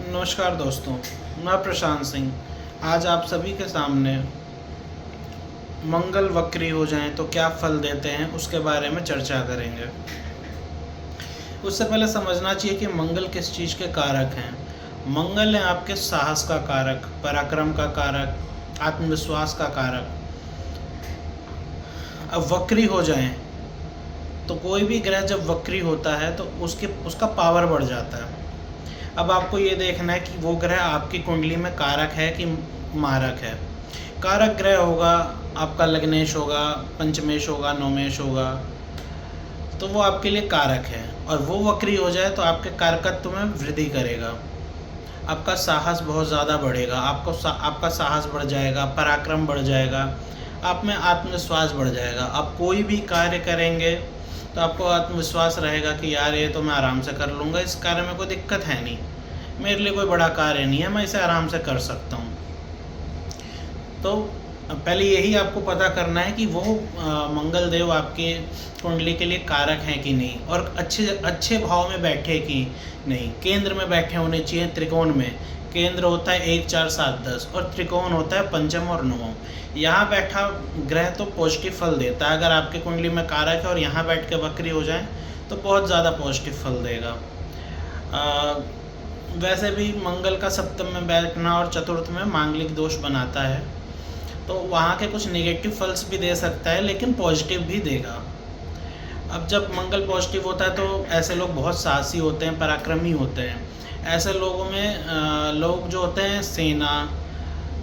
नमस्कार दोस्तों, मैं प्रशांत सिंह आज आप सभी के सामने मंगल वक्री हो जाएं तो क्या फल देते हैं उसके बारे में चर्चा करेंगे। उससे पहले समझना चाहिए कि मंगल किस चीज़ के कारक हैं। मंगल है आपके साहस का कारक, पराक्रम का कारक, आत्मविश्वास का कारक। अब वक्री हो जाएं तो कोई भी ग्रह जब वक्री होता है तो उसका पावर बढ़ जाता है। अब आपको ये देखना है कि वो ग्रह आपकी कुंडली में कारक है कि मारक है। कारक ग्रह होगा आपका लग्नेश होगा, पंचमेश होगा, नवमेश होगा, तो वो आपके लिए कारक है। और वो वक्री हो जाए तो आपके कारकत्व में वृद्धि करेगा, आपका साहस बहुत ज़्यादा बढ़ेगा, आपका साहस बढ़ जाएगा, पराक्रम बढ़ जाएगा, आप में आत्मविश्वास बढ़ जाएगा। आप कोई भी कार्य करेंगे तो आपको आत्मविश्वास रहेगा कि यार ये तो मैं आराम से कर लूँगा, इस कार्य में कोई दिक्कत है नहीं, मेरे लिए कोई बड़ा कार्य नहीं है, मैं इसे आराम से कर सकता हूँ। तो पहले यही आपको पता करना है कि वो मंगल देव आपके कुंडली के लिए कारक हैं कि नहीं, और अच्छे भाव में बैठे कि नहीं। केंद्र में बैठे होने चाहिए। त्रिकोण में केंद्र होता है 1, 4, 7, 10 और त्रिकोण होता है पंचम और नवम। यहाँ बैठा ग्रह तो पॉजिटिव फल देता है। अगर आपके कुंडली में कारक है और यहाँ बैठ के वक्री हो जाए तो बहुत ज़्यादा पॉजिटिव फल देगा। वैसे भी मंगल का सप्तम में बैठना और चतुर्थ में मांगलिक दोष बनाता है, तो वहाँ के कुछ नेगेटिव फल्स भी दे सकता है, लेकिन पॉजिटिव भी देगा। अब जब मंगल पॉजिटिव होता है तो ऐसे लोग बहुत साहसी होते हैं, पराक्रमी होते हैं। ऐसे लोगों में लोग जो होते हैं सेना,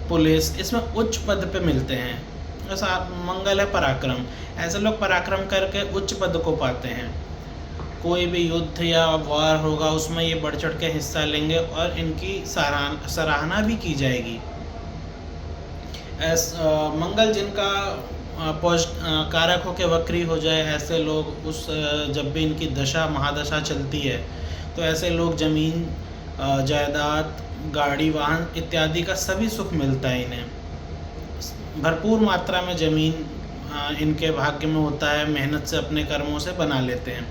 पुलिस, इसमें उच्च पद पे मिलते हैं। ऐसा मंगल है पराक्रम, ऐसे लोग पराक्रम करके उच्च पद को पाते हैं। कोई भी युद्ध या वार होगा उसमें ये बढ़ चढ़ के हिस्सा लेंगे और इनकी सराहना भी की जाएगी। मंगल जिनका कारक हो के वक्री हो जाए, ऐसे लोग जब भी इनकी दशा महादशा चलती है तो ऐसे लोग जमीन, जायदाद, गाड़ी, वाहन इत्यादि का सभी सुख मिलता है इन्हें। भरपूर मात्रा में ज़मीन इनके भाग्य में होता है, मेहनत से अपने कर्मों से बना लेते हैं।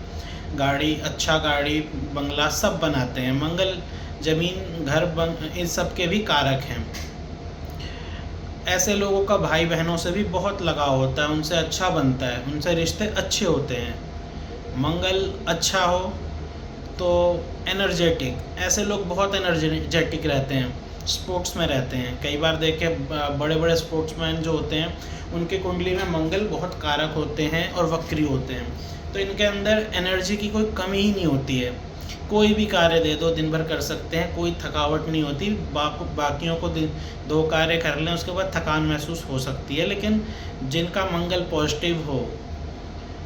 गाड़ी, अच्छा गाड़ी, बंगला सब बनाते हैं। मंगल ज़मीन, घर, इन सब के भी कारक हैं। ऐसे लोगों का भाई बहनों से भी बहुत लगाव होता है, उनसे अच्छा बनता है, उनसे रिश्ते अच्छे होते हैं। मंगल अच्छा हो तो एनर्जेटिक, ऐसे लोग बहुत एनर्जेटिक रहते हैं, स्पोर्ट्स में रहते हैं। कई बार देखे बड़े बड़े स्पोर्ट्समैन जो होते हैं उनके कुंडली में मंगल बहुत कारक होते हैं और वक्री होते हैं, तो इनके अंदर एनर्जी की कोई कमी ही नहीं होती है। कोई भी कार्य दे दो दिन भर कर सकते हैं, कोई थकावट नहीं होती। बाकियों को 2 कार्य कर लें उसके बाद थकान महसूस हो सकती है, लेकिन जिनका मंगल पॉजिटिव हो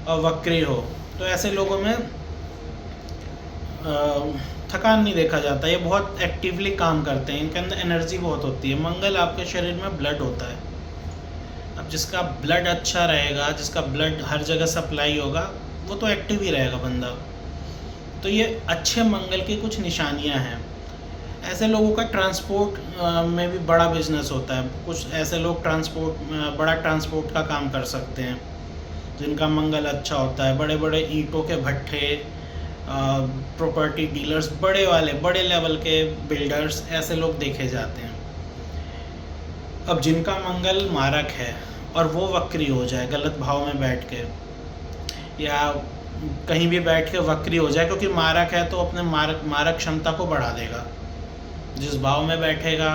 और वक्री हो तो ऐसे लोगों में थकान नहीं देखा जाता। ये बहुत एक्टिवली काम करते हैं, इनके अंदर एनर्जी बहुत होती है। मंगल आपके शरीर में ब्लड होता है। अब जिसका ब्लड अच्छा रहेगा, जिसका ब्लड हर जगह सप्लाई होगा, वो तो एक्टिव ही रहेगा बंदा। तो ये अच्छे मंगल की कुछ निशानियां हैं। ऐसे लोगों का ट्रांसपोर्ट में भी बड़ा बिजनेस होता है। कुछ ऐसे लोग बड़ा ट्रांसपोर्ट का काम कर सकते हैं जिनका मंगल अच्छा होता है। बड़े बड़े ईंटों के भट्ठे, प्रॉपर्टी डीलर्स, बड़े लेवल के बिल्डर्स, ऐसे लोग देखे जाते हैं। अब जिनका मंगल मारक है और वो वक्री हो जाए गलत भाव में बैठ के या कहीं भी बैठ के वक्री हो जाए, क्योंकि मारक है तो अपने मारक क्षमता को बढ़ा देगा। जिस भाव में बैठेगा,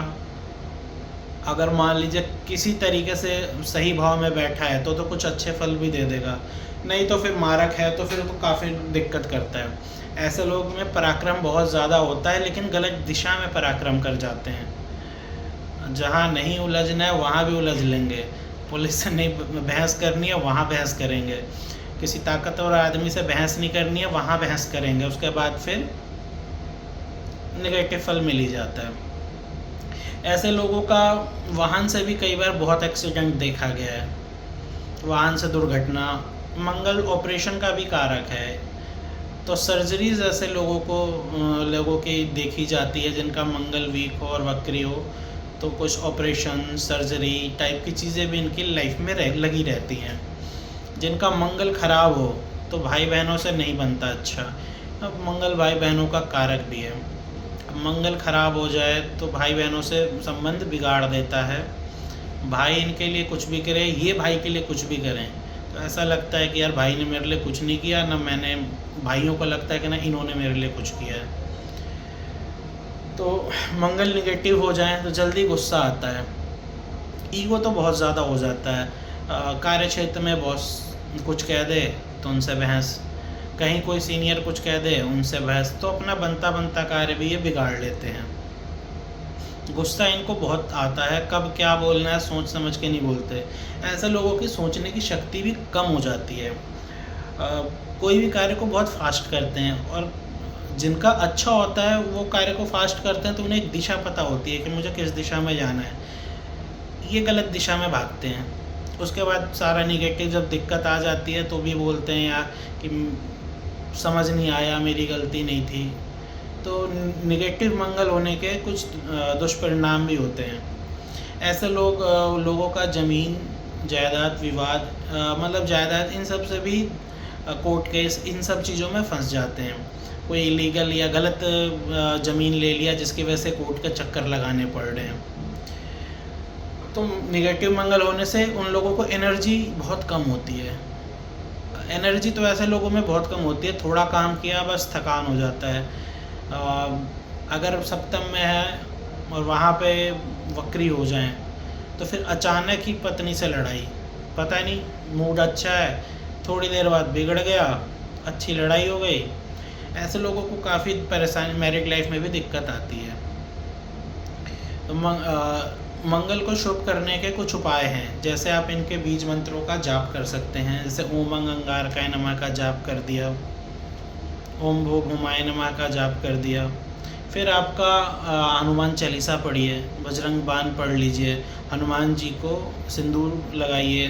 अगर मान लीजिए किसी तरीके से सही भाव में बैठा है तो कुछ अच्छे फल भी दे देगा, नहीं तो फिर मारक है तो फिर तो काफ़ी दिक्कत करता है। ऐसे लोग में पराक्रम बहुत ज़्यादा होता है, लेकिन गलत दिशा में पराक्रम कर जाते हैं। जहाँ नहीं उलझना है वहाँ भी उलझ लेंगे। पुलिस से नहीं बहस करनी है वहाँ बहस करेंगे, किसी ताकतवर आदमी से बहस नहीं करनी है वहाँ बहस करेंगे, उसके बाद फिर नेगेटिव फल मिल ही जाता है। ऐसे लोगों का वाहन से भी कई बार बहुत एक्सीडेंट देखा गया है, वाहन से दुर्घटना। मंगल ऑपरेशन का भी कारक है, तो सर्जरीज ऐसे लोगों की देखी जाती है जिनका मंगल वीक हो और वक्री हो, तो कुछ ऑपरेशन, सर्जरी टाइप की चीज़ें भी इनकी लाइफ में लगी रहती हैं। जिनका मंगल खराब हो तो भाई बहनों से नहीं बनता अच्छा। अब मंगल भाई बहनों का कारक भी है। अब मंगल खराब हो जाए तो भाई बहनों से संबंध बिगाड़ देता है। भाई इनके लिए कुछ भी करे, ये भाई के लिए कुछ भी करें, तो ऐसा लगता है कि यार भाई ने मेरे लिए कुछ नहीं किया, ना मैंने, भाइयों को लगता है कि ना इन्होंने मेरे लिए कुछ किया है। तो मंगल निगेटिव हो जाए तो जल्दी गुस्सा आता है, ईगो तो बहुत ज़्यादा हो जाता है। कार्य क्षेत्र में बॉस कुछ कह दे तो उनसे बहस, कहीं कोई सीनियर कुछ कह दे उनसे बहस, तो अपना बनता बनता कार्य भी ये बिगाड़ लेते हैं। गुस्सा इनको बहुत आता है, कब क्या बोलना है सोच समझ के नहीं बोलते। ऐसे लोगों की सोचने की शक्ति भी कम हो जाती है। कोई भी कार्य को बहुत फास्ट करते हैं, और जिनका अच्छा होता है वो कार्य को फास्ट करते हैं तो उन्हें एक दिशा पता होती है कि मुझे किस दिशा में जाना है। ये गलत दिशा में भागते हैं, उसके बाद सारा निगेटिव जब दिक्कत आ जाती है तो भी बोलते हैं यार कि समझ नहीं आया, मेरी गलती नहीं थी। तो निगेटिव मंगल होने के कुछ दुष्परिणाम भी होते हैं। ऐसे लोगों का ज़मीन जायदाद विवाद, मतलब जायदाद इन सब से भी, कोर्ट केस इन सब चीज़ों में फंस जाते हैं। कोई इलीगल या गलत ज़मीन ले लिया जिसकी वजह से कोर्ट के चक्कर लगाने पड़ रहे हैं। तो निगेटिव मंगल होने से उन लोगों को एनर्जी बहुत कम होती है। एनर्जी तो ऐसे लोगों में बहुत कम होती है, थोड़ा काम किया बस थकान हो जाता है। अगर सप्तम में है और वहाँ पे वक्री हो जाएं तो फिर अचानक ही पत्नी से लड़ाई, पता नहीं मूड अच्छा है, थोड़ी देर बाद बिगड़ गया, अच्छी लड़ाई हो गई। ऐसे लोगों को काफ़ी परेशानी, मैरिड लाइफ में भी दिक्कत आती है। तो मंगल को शुभ करने के कुछ उपाय हैं, जैसे आप इनके बीज मंत्रों का जाप कर सकते हैं। जैसे ओम अंगारकाय नमः का जाप कर दिया, ओम भूग हुमाय नमः का जाप कर दिया। फिर आपका हनुमान चालीसा पढ़िए, बजरंग बाण पढ़ लीजिए, हनुमान जी को सिंदूर लगाइए,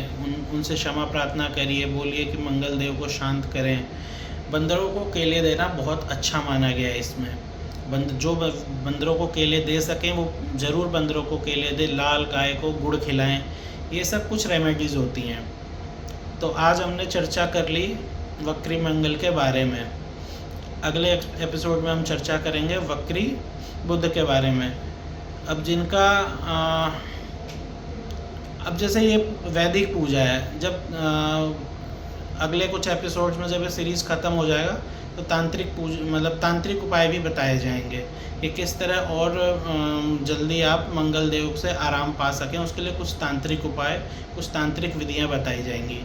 उनसे क्षमा प्रार्थना करिए, बोलिए कि मंगल देव को शांत करें। बंदरों को केले देना बहुत अच्छा माना गया है इसमें। जो बंदरों को केले दे सकें वो ज़रूर बंदरों को केले दे, लाल गाय को गुड़ खिलाएं। ये सब कुछ रेमेडीज़ होती हैं। तो आज हमने चर्चा कर ली वक्री मंगल के बारे में। अगले एपिसोड में हम चर्चा करेंगे वक्री बुध के बारे में। अब जिनका अब जैसे ये वैदिक पूजा है, जब अगले कुछ एपिसोड्स में जब ये सीरीज़ ख़त्म हो जाएगा तो तांत्रिक पूजा, मतलब तांत्रिक उपाय भी बताए जाएंगे कि किस तरह और जल्दी आप मंगल देव से आराम पा सकें। उसके लिए कुछ तांत्रिक उपाय, कुछ तांत्रिक विधियां बताई जाएंगी।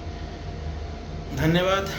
धन्यवाद।